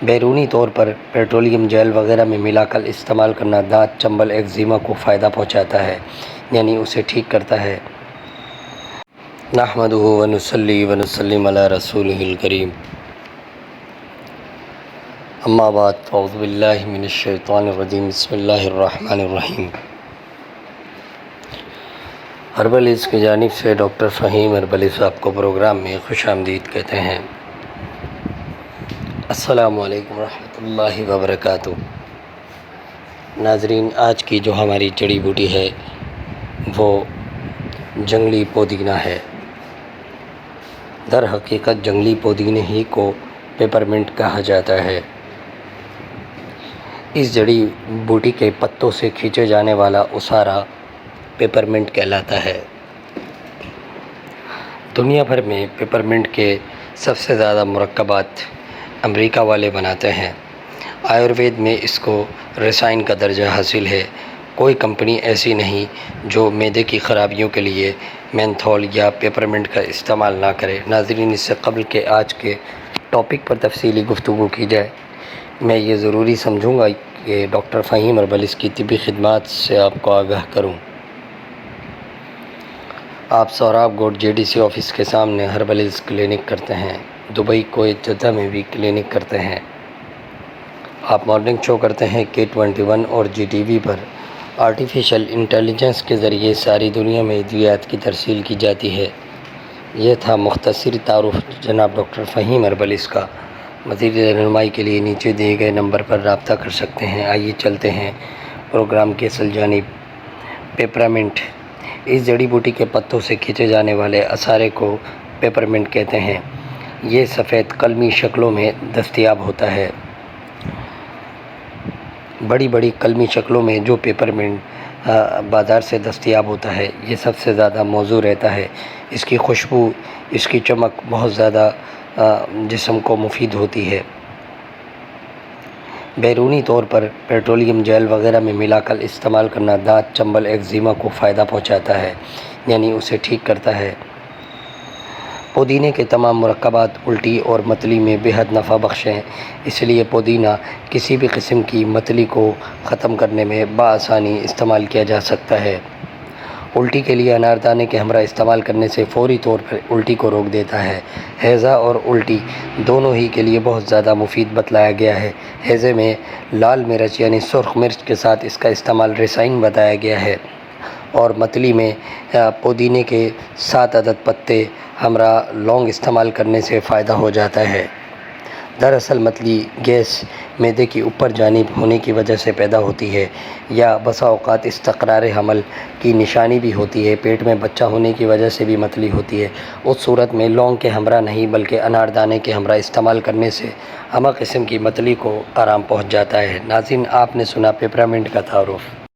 بیرونی طور پر petroleum jail وغیرہ میں ملا کر استعمال کرنا دانت چنبل ایگزیما کو فائدہ پہنچاتا ہے، یعنی اسے ٹھیک کرتا ہے۔ نحمدہ ونصلی ونسلم علی رسولہ الکریم، اما بعد، اعوذ باللہ من الشیطان الرجیم، بسم اللہ الرحمن الرحیم۔ ہربلز کی جانب سے ڈاکٹر فہیم ہربلز آپ کو پروگرام میں خوش آمدید کہتے ہیں۔ السلام علیکم ورحمۃ اللہ وبرکاتہ۔ ناظرین، آج کی جو ہماری جڑی بوٹی ہے وہ جنگلی پودینہ ہے۔ در حقیقت جنگلی پودینے ہی کو پیپرمنٹ کہا جاتا ہے۔ اس جڑی بوٹی کے پتوں سے کھینچے جانے والا عصارہ پیپرمنٹ کہلاتا ہے۔ دنیا بھر میں پیپرمنٹ کے سب سے زیادہ مرکبات امریکہ والے بناتے ہیں۔ آیوروید میں اس کو رسائن کا درجہ حاصل ہے۔ کوئی کمپنی ایسی نہیں جو معدے کی خرابیوں کے لیے مینتھول یا پیپرمنٹ کا استعمال نہ کرے۔ ناظرین، اس سے قبل کہ آج کے ٹاپک پر تفصیلی گفتگو کی جائے، میں یہ ضروری سمجھوں گا کہ ڈاکٹر فہیم ہربلز کی طبی خدمات سے آپ کو آگاہ کروں۔ آپ سوراب گوٹ JDC آفس کے سامنے ہربلز کلینک کرتے ہیں۔ دبئی، کویت، جدہ میں بھی کلینک کرتے ہیں۔ آپ مارننگ شو کرتے ہیں K21 اور GTV پر۔ آرٹیفیشل انٹیلیجنس کے ذریعے ساری دنیا میں ادویات کی ترسیل کی جاتی ہے۔ یہ تھا مختصر تعارف جناب ڈاکٹر فہیم ہربلز کا۔ مزید رہنمائی کے لیے نیچے دیے گئے نمبر پر رابطہ کر سکتے ہیں۔ آئیے چلتے ہیں پروگرام کی اصل جانب۔ پیپرمنٹ، اس جڑی بوٹی کے پتوں سے کھینچے جانے والے عصارے کو پیپرمنٹ کہتے ہیں۔ یہ سفید قلمی شکلوں میں دستیاب ہوتا ہے۔ بڑی بڑی قلمی شکلوں میں جو پیپرمنٹ بازار سے دستیاب ہوتا ہے، یہ سب سے زیادہ موزوں رہتا ہے۔ اس کی خوشبو، اس کی چمک بہت زیادہ جسم کو مفید ہوتی ہے۔ بیرونی طور پر پیٹرولیم جیل وغیرہ میں ملا کر استعمال کرنا دانت چنبل ایگزیما کو فائدہ پہنچاتا ہے، یعنی اسے ٹھیک کرتا ہے۔ پودینے کے تمام مرکبات الٹی اور متلی میں بہت نفع بخش ہیں، اس لیے پودینہ کسی بھی قسم کی متلی کو ختم کرنے میں بآسانی استعمال کیا جا سکتا ہے۔ الٹی کے لیے اناردانے کے ہمراہ استعمال کرنے سے فوری طور پر الٹی کو روک دیتا ہے۔ ہیضہ اور الٹی دونوں ہی کے لیے بہت زیادہ مفید بتلایا گیا ہے۔ ہیضے میں لال مرچ یعنی سرخ مرچ کے ساتھ اس کا استعمال رسائن بتایا گیا ہے، اور متلی میں پودینے کے 7 عدد پتے ہمراہ لونگ استعمال کرنے سے فائدہ ہو جاتا ہے۔ دراصل متلی گیس معدے کی اوپر جانب ہونے کی وجہ سے پیدا ہوتی ہے، یا بسا اوقات استقرار حمل کی نشانی بھی ہوتی ہے۔ پیٹ میں بچہ ہونے کی وجہ سے بھی متلی ہوتی ہے۔ اس صورت میں لونگ کے ہمراہ نہیں بلکہ اناردانے کے ہمراہ استعمال کرنے سے ہمہ قسم کی متلی کو آرام پہنچ جاتا ہے۔ ناظرین، آپ نے سنا پیپرمنٹ کا تعارف۔